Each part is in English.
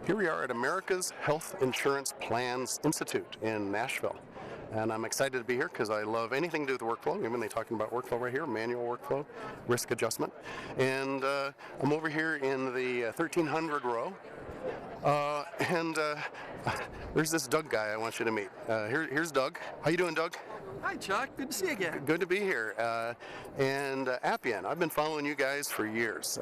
Here we are at America's Health Insurance Plans Institute in Nashville. And I'm excited to be here because I love anything to do with workflow. Even they're talking about workflow right here, manual workflow, risk adjustment. And I'm over here in the 1300 row. There's this Doug guy I want you to meet. Here's Doug. How you doing, Doug? Hi, Chuck. Good to see you again. Good to be here. Appian, I've been following you guys for years.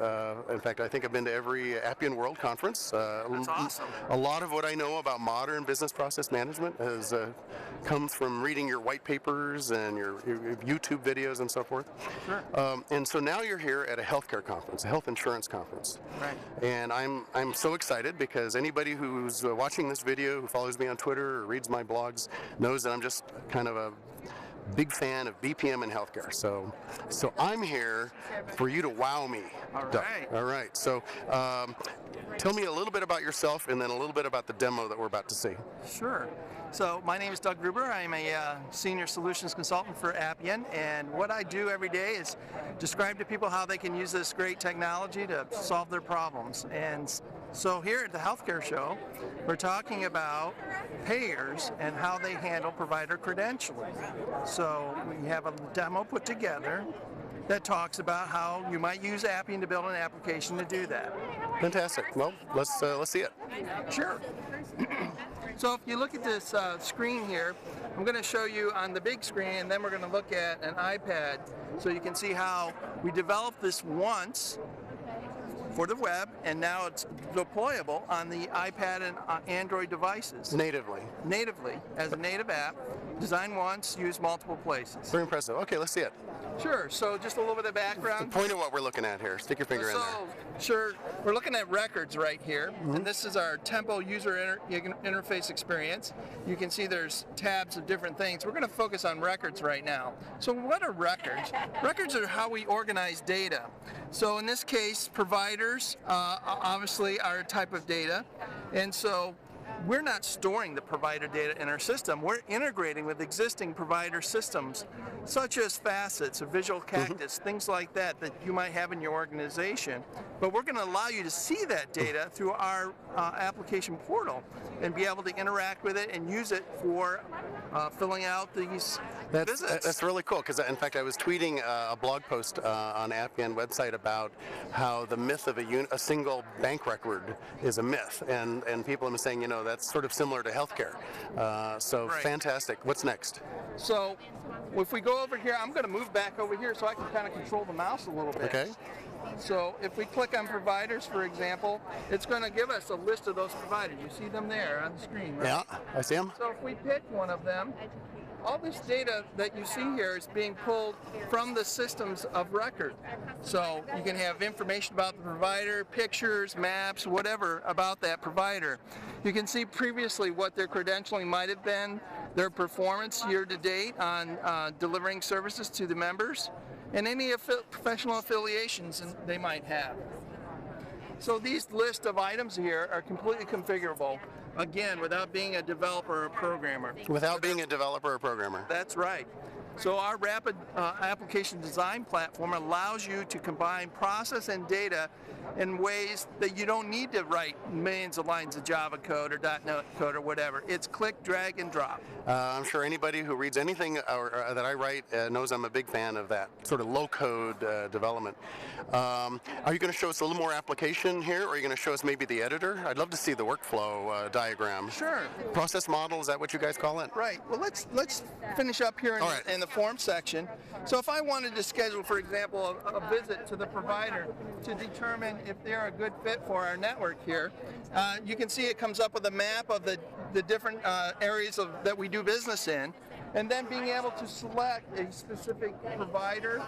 In fact, I think I've been to every Appian World Conference. That's awesome. A lot of what I know about modern business process management has comes from reading your white papers and your YouTube videos and so forth. Sure. And so now you're here at a healthcare conference, a health insurance conference. Right. And I'm so excited because anybody who's watching this video, who follows me on Twitter or reads my blogs, knows that I'm just kind of a big fan of BPM in healthcare. So I'm here for you to wow me. All right. All right. So tell me a little bit about yourself and then a little bit about the demo that we're about to see. Sure. So my name is Doug Gruber. I'm a senior solutions consultant for Appian, and what I do every day is describe to people how they can use this great technology to solve their problems. And so here at the healthcare show, we're talking about payers and how they handle provider credentialing. So we have a demo put together that talks about how you might use Appian to build an application to do that. Fantastic. Well, let's see it. Sure. So if you look at this screen here, I'm going to show you on the big screen, and then we're going to look at an iPad so you can see how we developed this once for the web, and now it's deployable on the iPad and Android devices. Natively As a native app, designed once, used multiple places. Very impressive. Okay, let's see it. Sure, so just a little bit of background. Point at what we're looking at here. Stick your finger in there. Sure, we're looking at records right here, and this is our Tempo user interface experience. You can see there's tabs of different things. We're going to focus on records right now. So what are records? Records are how we organize data. So in this case, providers obviously are a type of data, and so we're not storing the provider data in our system. We're integrating with existing provider systems, such as Facets or Visual Cactus, things like that you might have in your organization. But we're going to allow you to see that data through our application portal and be able to interact with it and use it for filling out these visits. That's really cool because, in fact, I was tweeting a blog post on Appian website about how the myth of a single bank record is a myth, and people have been saying, that's sort of similar to healthcare. Right. Fantastic. What's next? So if we go over here, I'm going to move back over here so I can kind of control the mouse a little bit. Okay. So if we click on providers, for example, it's going to give us a list of those providers. You see them there on the screen, right? Yeah, I see them. So if we pick one of them, all this data that you see here is being pulled from the systems of record. So you can have information about the provider, pictures, maps, whatever about that provider. You can see previously what their credentialing might have been, their performance year to date on delivering services to the members, and any professional affiliations they might have. So these list of items here are completely configurable, again, without being a developer or programmer. Without being a developer or programmer. That's right. So our rapid application design platform allows you to combine process and data in ways that you don't need to write millions of lines of Java code or .NET code or whatever. It's click, drag, and drop. I'm sure anybody who reads anything that I write knows I'm a big fan of that sort of low-code development. Are you going to show us a little more application here, or are you going to show us maybe the editor? I'd love to see the workflow diagram. Sure. Process model, is that what you guys call it? Right. Well, let's finish up here in the form section. So if I wanted to schedule, for example, a visit to the provider to determine if they're a good fit for our network here, you can see it comes up with a map of the different areas that we do business in, and then being able to select a specific provider.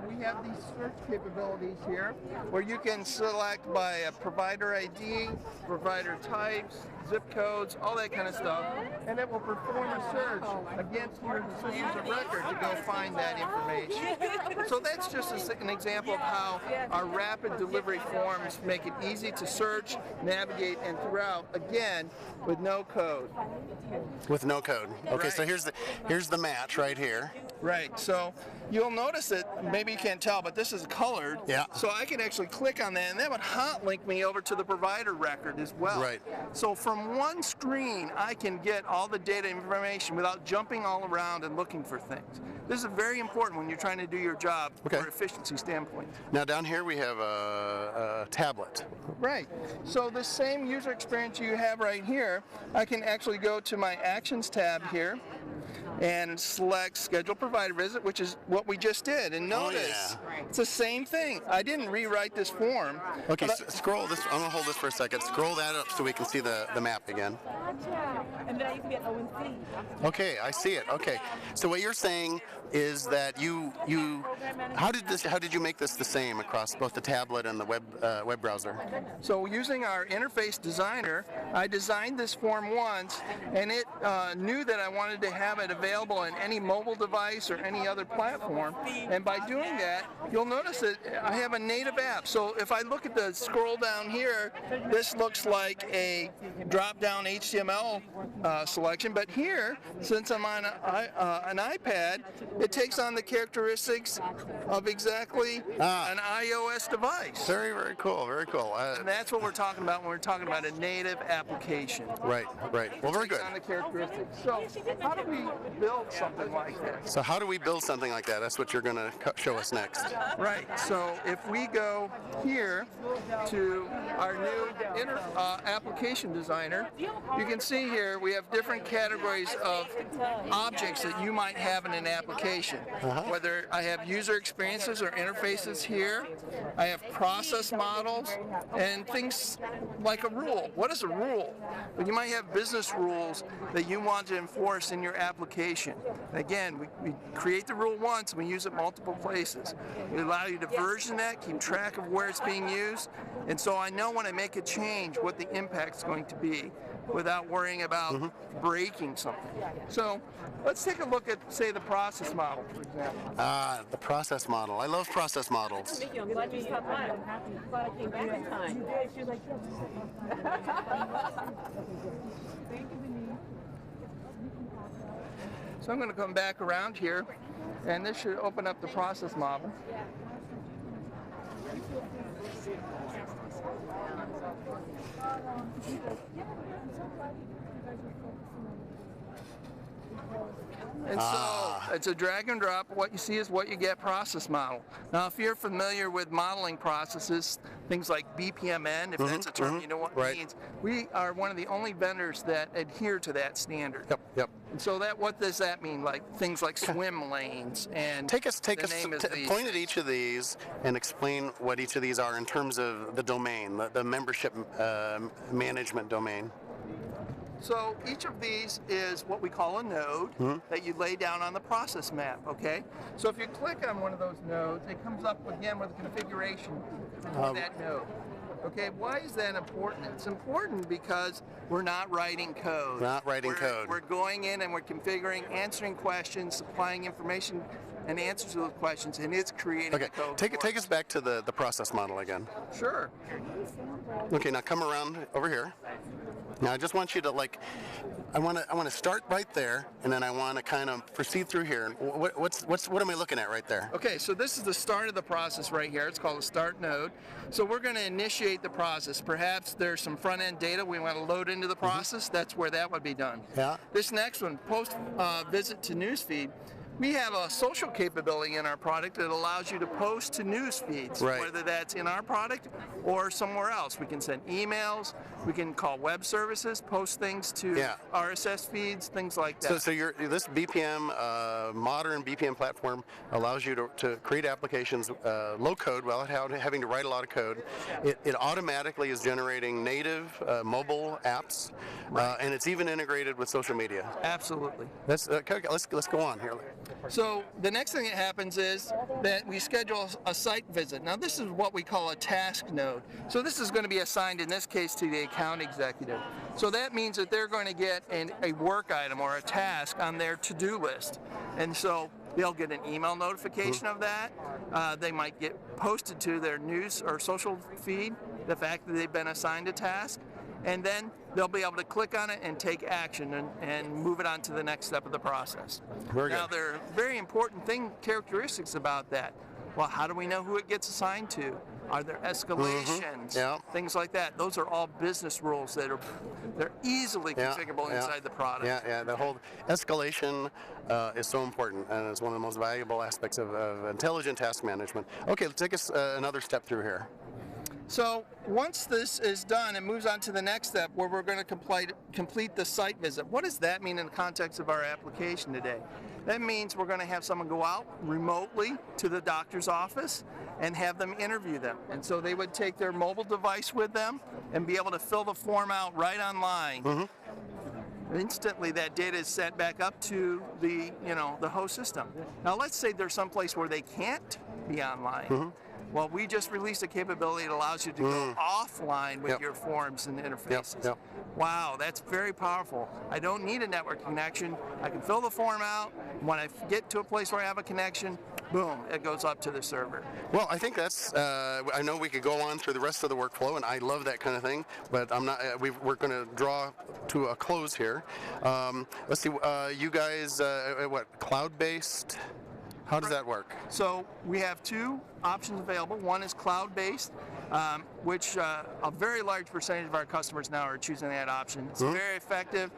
We have these search capabilities here where you can select by a provider ID, provider types, zip codes, all that kind of stuff, and it will perform a search against your systems of record to go find that information. So that's just an example of how our rapid delivery forms make it easy to search, navigate, and throughout, again, with no code. With no code. Okay, Right. so here's the match right here. Right, so you'll notice that maybe you can't tell, but this is colored. Yeah. So I can actually click on that, and that would hot link me over to the provider record as well. Right. So from one screen, I can get all the data information without jumping all around and looking for things. This is very important when you're trying to do your job from an efficiency standpoint. Now down here we have a tablet. Right. So the same user experience you have right here, I can actually go to my Actions tab here and select Schedule Provider Visit, which is what we just did. And notice, it's the same thing. I didn't rewrite this form. Okay, so scroll this. I'm gonna hold this for a second. Scroll that up so we can see the map again. And then I can get ONC. Okay, I see it. Okay, so what you're saying is that how did you make this the same across both the tablet and the web browser? So using our interface designer, I designed this form once, and it knew that I wanted to have it available in any mobile device or any other platform. And by doing that, you'll notice that I have a native app. So if I look at the scroll down here, this looks like a drop-down HTML selection. But here, since I'm on an iPad, it takes on the characteristics of exactly an iOS device. Very, very cool. Very cool. And that's what we're talking about when we're talking about a native application. Right, right. Well, very good. On the characteristics. So how do we build something like that? So how do we build something like that? That's what you're going to show us next. Right. So if we go here to our new application designer, you can see here we have different categories of objects that you might have in an application. Whether I have user experiences or interfaces here, I have process models, and things like a rule. What is a rule? Well, you might have business rules that you want to enforce in your application. Again, we create the rule once and we use it multiple places. We allow you to version that, keep track of where it's being used, and so I know when I make a change what the impact's going to be without worrying about breaking something. So let's take a look at, say, the process model, for example. The process model. I love process models. I'm glad you stopped by. I'm happy. I'm glad I came back in time. So I'm going to come back around here, and this should open up the process model. And so it's a drag and drop. What you see is what you get process model. Now, if you're familiar with modeling processes, things like BPMN, if that's a term you know what it means, we are one of the only vendors that adhere to that standard. Yep. And so what does that mean? Like things like swim lanes and point at each of these and explain what each of these are in terms of the domain, the membership management domain. So each of these is what we call a node that you lay down on the process map, okay? So if you click on one of those nodes, it comes up again with a configuration of that node. Okay, why is that important? It's important because we're not writing code. We're going in and we're configuring, answering questions, supplying information and answers to those questions, and it's creating the code. Take us back to the process model again. Sure. Okay, now come around over here. Now I just want you to I want to start right there, and then I want to kind of proceed through here. What am I looking at right there? Okay, so this is the start of the process right here. It's called a start node. So we're going to initiate the process. Perhaps there's some front end data we want to load into the process. That's where that would be done. Yeah. This next one, post visit to newsfeed. We have a social capability in our product that allows you to post to news feeds, whether that's in our product or somewhere else. We can send emails, we can call web services, post things to RSS feeds, things like that. So this BPM, modern BPM platform allows you to create applications low code without having to write a lot of code. It automatically is generating native mobile apps, and it's even integrated with social media. Absolutely. Let's go on here. So the next thing that happens is that we schedule a site visit. Now this is what we call a task node. So this is going to be assigned in this case to the account executive. So that means that they're going to get a work item or a task on their to-do list. And so they'll get an email notification of that. They might get posted to their news or social feed the fact that they've been assigned a task. and then they'll be able to click on it and take action and move it on to the next step of the process. Very good. Now, there are very important characteristics about that. Well, how do we know who it gets assigned to? Are there escalations? Yeah. Things like that. Those are all business rules that they're easily configurable inside the product. Yeah. The whole escalation is so important, and it's one of the most valuable aspects of intelligent task management. Okay, let's take us another step through here. So once this is done, it moves on to the next step where we're going to complete the site visit. What does that mean in the context of our application today? That means we're going to have someone go out remotely to the doctor's office and have them interview them. And so they would take their mobile device with them and be able to fill the form out right online. Instantly, that data is sent back up to the host system. Now, let's say there's some place where they can't be online. Well, we just released a capability that allows you to go offline with your forms and interfaces. Wow, that's very powerful. I don't need a network connection. I can fill the form out. When I get to a place where I have a connection, boom, it goes up to the server. Well, I think that's, I know we could go on through the rest of the workflow, and I love that kind of thing, but I'm not, we're going to draw to a close here. Let's see, you guys, what, cloud-based? How does that work? So we have two options available. One is cloud-based, which a very large percentage of our customers now are choosing that option. It's very effective.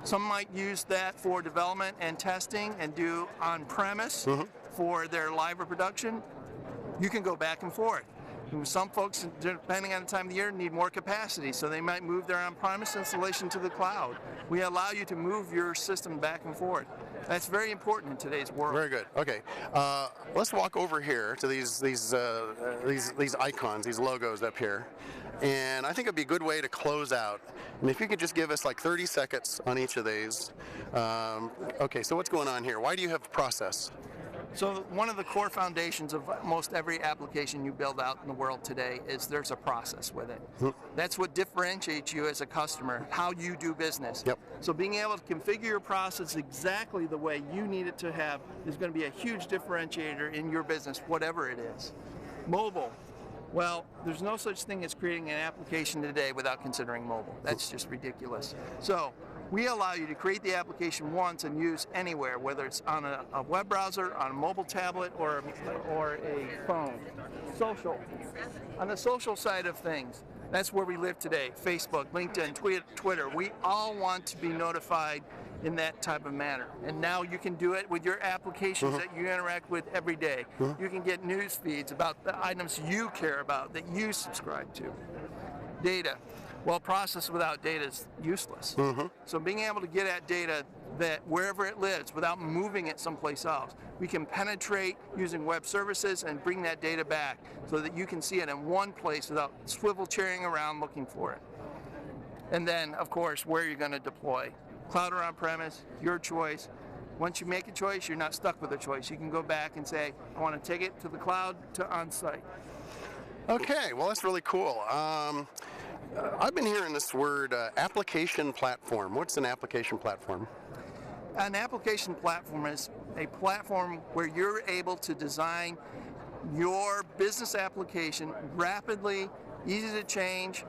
Some might use that for development and testing and do on-premise for their live production. You can go back and forth. Some folks, depending on the time of the year, need more capacity, so they might move their on-premise installation to the cloud. We allow you to move your system back and forth. That's very important in today's world. Very good. Okay, let's walk over here to these icons, these logos up here, and I think it'd be a good way to close out. And if you could just give us like 30 seconds on each of these. Okay, so what's going on here? Why do you have process? So one of the core foundations of most every application you build out in the world today is there's a process with it. That's what differentiates you as a customer, how you do business. So being able to configure your process exactly the way you need it to have is going to be a huge differentiator in your business, whatever it is. Mobile. Well, there's no such thing as creating an application today without considering mobile. That's just ridiculous. So we allow you to create the application once and use anywhere, whether it's on a web browser, on a mobile tablet, or a phone. Social. On the social side of things, that's where we live today. Facebook, LinkedIn, Twitter. We all want to be notified in that type of manner. And now you can do it with your applications that you interact with every day. You can get news feeds about the items you care about, that you subscribe to. Data. Well, process without data is useless. So being able to get at data that wherever it lives without moving it someplace else, we can penetrate using web services and bring that data back so that you can see it in one place without swivel chairing around looking for it. And then, of course, where you're going to deploy. Cloud or on-premise, your choice. Once you make a choice, you're not stuck with a choice. You can go back and say, I want to take it to the cloud, to on-site. Okay, well, that's really cool. I've been hearing this word application platform. What's an application platform? An application platform is a platform where you're able to design your business application rapidly, easy to change,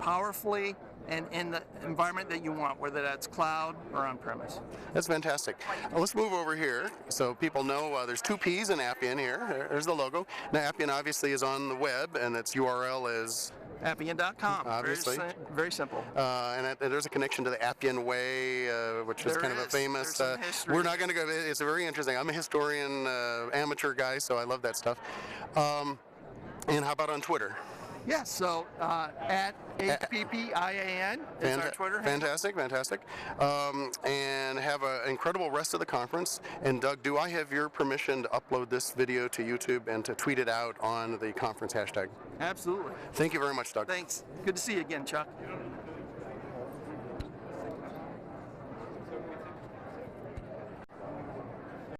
powerfully, and in the environment that you want, whether that's cloud or on-premise. That's fantastic. Now let's move over here so people know there's two P's in Appian here. There's the logo. Now Appian obviously is on the web, and its URL is Appian.com. Obviously. Very simple. And there's a connection to the Appian Way, which is kind of a famous. We're not going to go. It's very interesting. I'm a historian, amateur guy, so I love that stuff. And how about on Twitter? Yeah, so at HPPIAN is our Twitter handle. Fantastic. And have an incredible rest of the conference. And Doug, do I have your permission to upload this video to YouTube and to tweet it out on the conference hashtag? Absolutely. Thank you very much, Doug. Thanks. Good to see you again, Chuck.